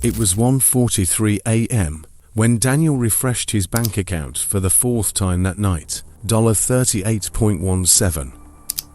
It was 1:43 a.m. when Daniel refreshed his bank account for the fourth time that night. $38.17.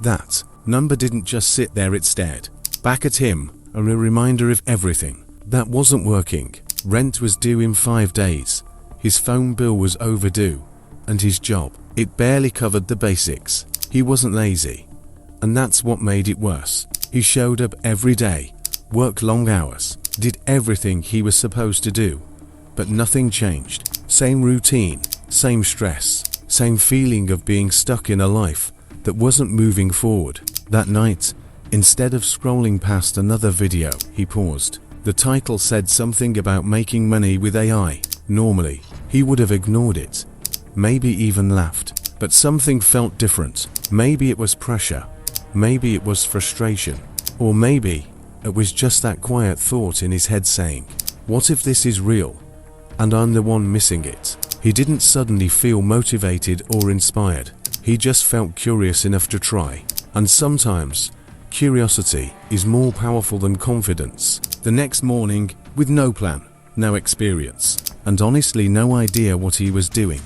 That number didn't just sit there, it stared back at him, a reminder of everything that wasn't working. Rent was due in 5 days, his phone bill was overdue, and his job, it barely covered the basics. He wasn't lazy, and that's what made it worse. He showed up every day, worked long hours, did everything he was supposed to do, but nothing changed. Same routine, same stress, same feeling of being stuck in a life that wasn't moving forward. That night, instead of scrolling past another video, he paused. The title said something about making money with AI. Normally, he would have ignored it, maybe even laughed, but something felt different. Maybe it was pressure, maybe it was frustration, or maybe it was just that quiet thought in his head saying, what if this is real, and I'm the one missing it? He didn't suddenly feel motivated or inspired. He just felt curious enough to try. And sometimes, curiosity is more powerful than confidence. The next morning, with no plan, no experience, and honestly no idea what he was doing,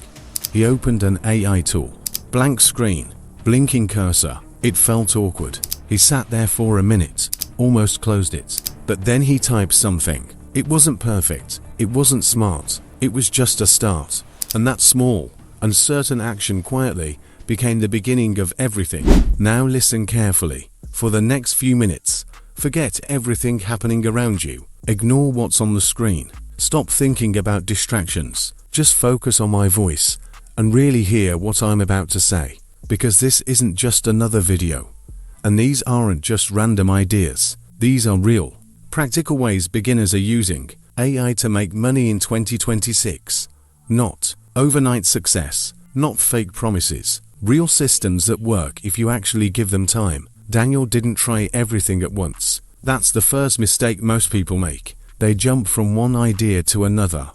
he opened an AI tool. Blank screen, blinking cursor. It felt awkward. He sat there for a minute, almost closed it. But then he typed something. It wasn't perfect, it wasn't smart, it was just a start. And that small, uncertain action quietly became the beginning of everything. Now listen carefully. For the next few minutes, forget everything happening around you. Ignore what's on the screen. Stop thinking about distractions. Just focus on my voice and really hear what I'm about to say. Because this isn't just another video. And these aren't just random ideas. These are real, practical ways beginners are using AI to make money in 2026. Not overnight success, not fake promises. Real systems that work if you actually give them time. Daniel didn't try everything at once. That's the first mistake most people make. They jump from one idea to another,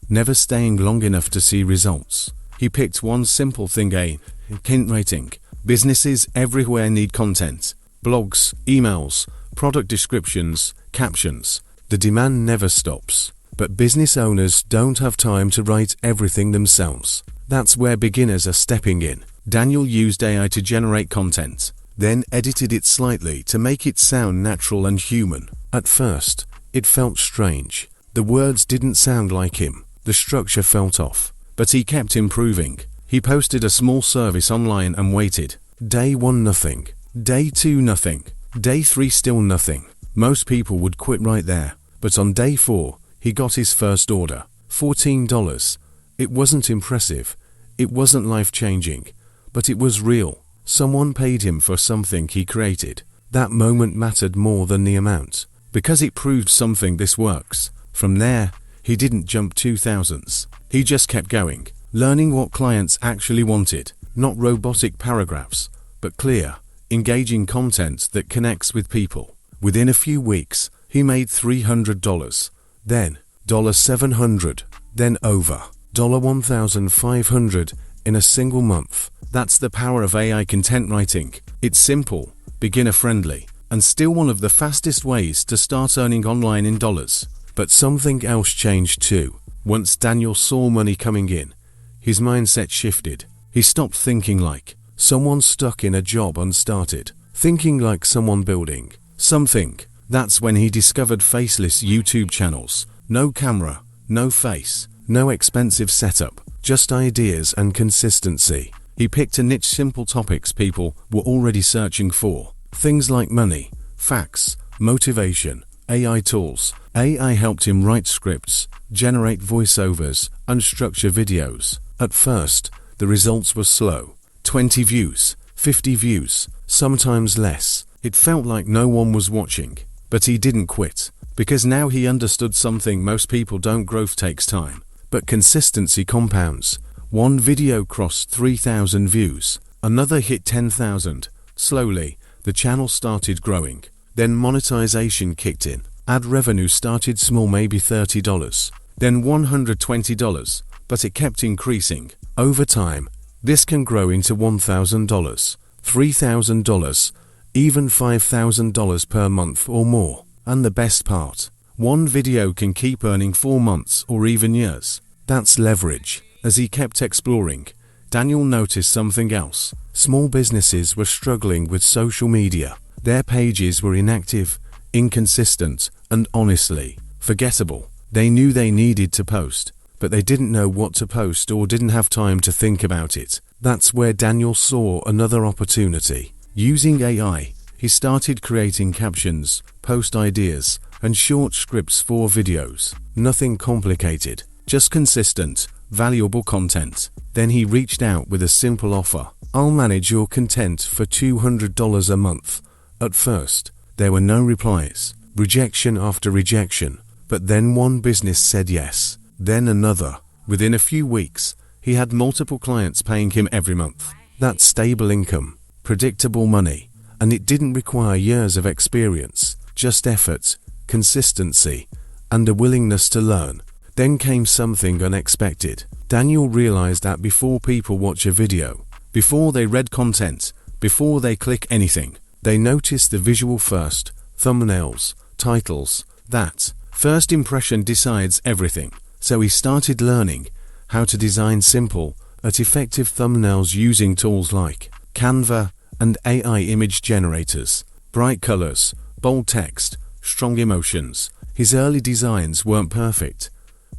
never staying long enough to see results. He picked one simple thing: content writing. Businesses everywhere need content. Blogs, emails, product descriptions, captions. The demand never stops. But business owners don't have time to write everything themselves. That's where beginners are stepping in. Daniel used AI to generate content, then edited it slightly to make it sound natural and human. At first, it felt strange. The words didn't sound like him. The structure felt off. But he kept improving. He posted a small service online and waited. Day 1, nothing. Day 2, nothing. Day 3, still nothing. Most people would quit right there. But on day 4, he got his first order. $14. It wasn't impressive. It wasn't life-changing. But it was real. Someone paid him for something he created. That moment mattered more than the amount. Because it proved something: this works. From there, he didn't jump to thousands. He just kept going, learning what clients actually wanted. Not robotic paragraphs, but clear, engaging content that connects with people. Within a few weeks, he made $300, then $700, then over $1,500 in a single month. That's the power of AI content writing. It's simple, beginner-friendly, and still one of the fastest ways to start earning online in dollars. But something else changed too. Once Daniel saw money coming in, his mindset shifted. He stopped thinking like someone stuck in a job unstarted, thinking like someone building something. That's when he discovered faceless YouTube channels. No camera, no face, no expensive setup, just ideas and consistency. He picked a niche, simple topics people were already searching for. Things like money, facts, motivation, AI tools. AI helped him write scripts, generate voiceovers, and structure videos. At first, the results were slow. 20 views, 50 views, sometimes less. It felt like no one was watching. But he didn't quit, because now he understood something most people don't. Growth takes time, but consistency compounds. One video crossed 3,000 views, another hit 10,000. Slowly, the channel started growing. Then monetization kicked in. Ad revenue started small, maybe $30, then $120, but it kept increasing. Over time, this can grow into $1,000, $3,000, even $5,000 per month or more. And the best part, One video can keep earning 4 months or even years. That's leverage. As he kept exploring, Daniel noticed something else. Small businesses were struggling with social media. Their pages were inactive, inconsistent, and honestly, forgettable. They knew they needed to post, but they didn't know what to post or didn't have time to think about it. That's where Daniel saw another opportunity. Using AI, he started creating captions, post ideas, and short scripts for videos. Nothing complicated, just consistent, valuable content. Then he reached out with a simple offer. I'll manage your content for $200 a month. At first, there were no replies, rejection after rejection, but then one business said yes, then another. Within a few weeks, he had multiple clients paying him every month. That's stable income, predictable money, and it didn't require years of experience, just effort, consistency, and a willingness to learn. Then came something unexpected. Daniel realized that before people watch a video, before they read content, before they click anything, they notice the visual first, thumbnails, titles. That first impression decides everything. So he started learning how to design simple but effective thumbnails using tools like Canva and AI image generators. Bright colors, bold text, strong emotions. His early designs weren't perfect,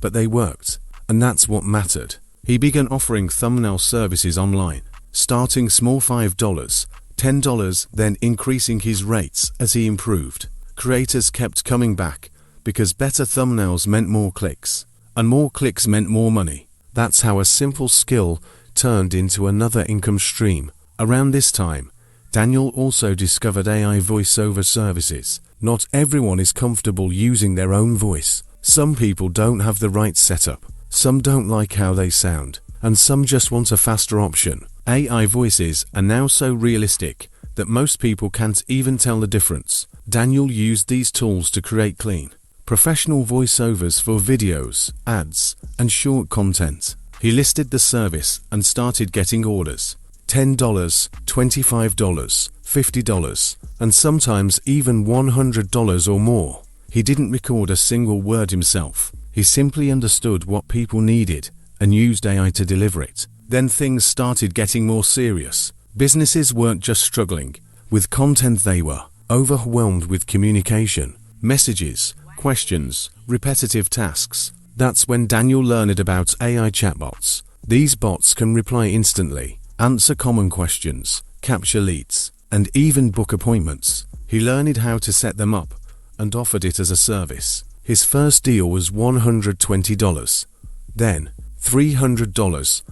but they worked, and that's what mattered. He began offering thumbnail services online, starting small $5, $10, then increasing his rates as he improved. Creators kept coming back because better thumbnails meant more clicks, and more clicks meant more money. That's how a simple skill turned into another income stream. Around this time, Daniel also discovered AI voiceover services. Not everyone is comfortable using their own voice. Some people don't have the right setup, some don't like how they sound, and some just want a faster option. AI voices are now so realistic that most people can't even tell the difference. Daniel used these tools to create clean, professional voiceovers for videos, ads, and short content. He listed the service and started getting orders. $10, $25, $50, and sometimes even $100 or more. He didn't record a single word himself. He simply understood what people needed and used AI to deliver it. Then things started getting more serious. Businesses weren't just struggling with content, they were overwhelmed with communication, messages, questions, repetitive tasks. That's when Daniel learned about AI chatbots. These bots can reply instantly, answer common questions, capture leads, and even book appointments. He learned how to set them up and offered it as a service. His first deal was $120, then $300,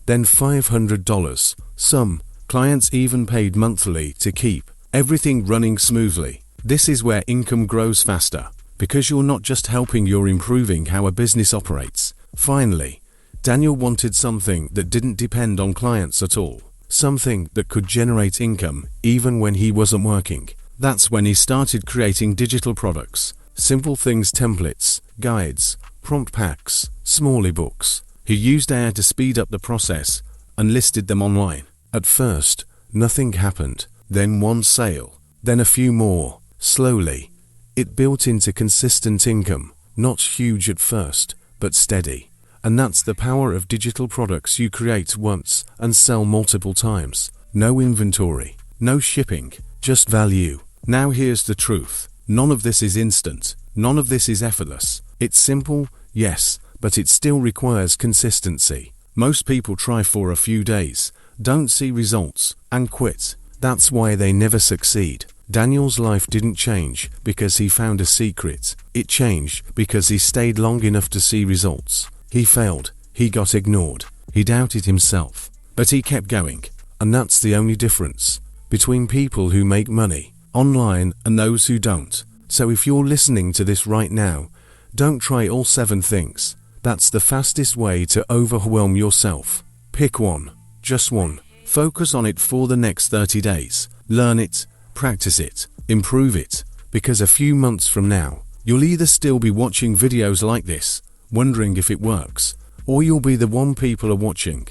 then $500. Some clients even paid monthly to keep everything running smoothly. This is where income grows faster, because you're not just helping, you're improving how a business operates. Finally, Daniel wanted something that didn't depend on clients at all, something that could generate income even when he wasn't working. That's when he started creating digital products, simple things, templates, guides, prompt packs, small ebooks. He used AI to speed up the process and listed them online. At first, nothing happened, then one sale, then a few more. Slowly, it built into consistent income, not huge at first, but steady. And that's the power of digital products. You create once and sell multiple times. No inventory, no shipping, just value. Now here's the truth. None of this is instant. None of this is effortless. It's simple, yes, but it still requires consistency. Most people try for a few days, don't see results, and quit. That's why they never succeed. Daniel's life didn't change because he found a secret. It changed because he stayed long enough to see results. He failed, he got ignored, he doubted himself, but he kept going. And that's the only difference between people who make money online and those who don't. So if you're listening to this right now, don't try all 7 things. That's the fastest way to overwhelm yourself. Pick one, just one. Focus on it for the next 30 days. Learn it, practice it, improve it, because a few months from now, you'll either still be watching videos like this, wondering if it works, or you'll be the one people are watching,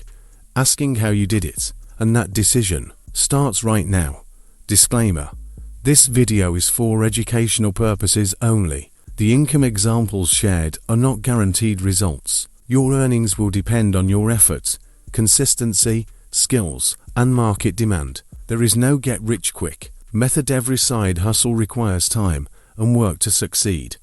asking how you did it, and that decision starts right now. Disclaimer: this video is for educational purposes only. The income examples shared are not guaranteed results. Your earnings will depend on your effort, consistency, skills, and market demand. There is no get-rich-quick method. Every side hustle requires time and work to succeed.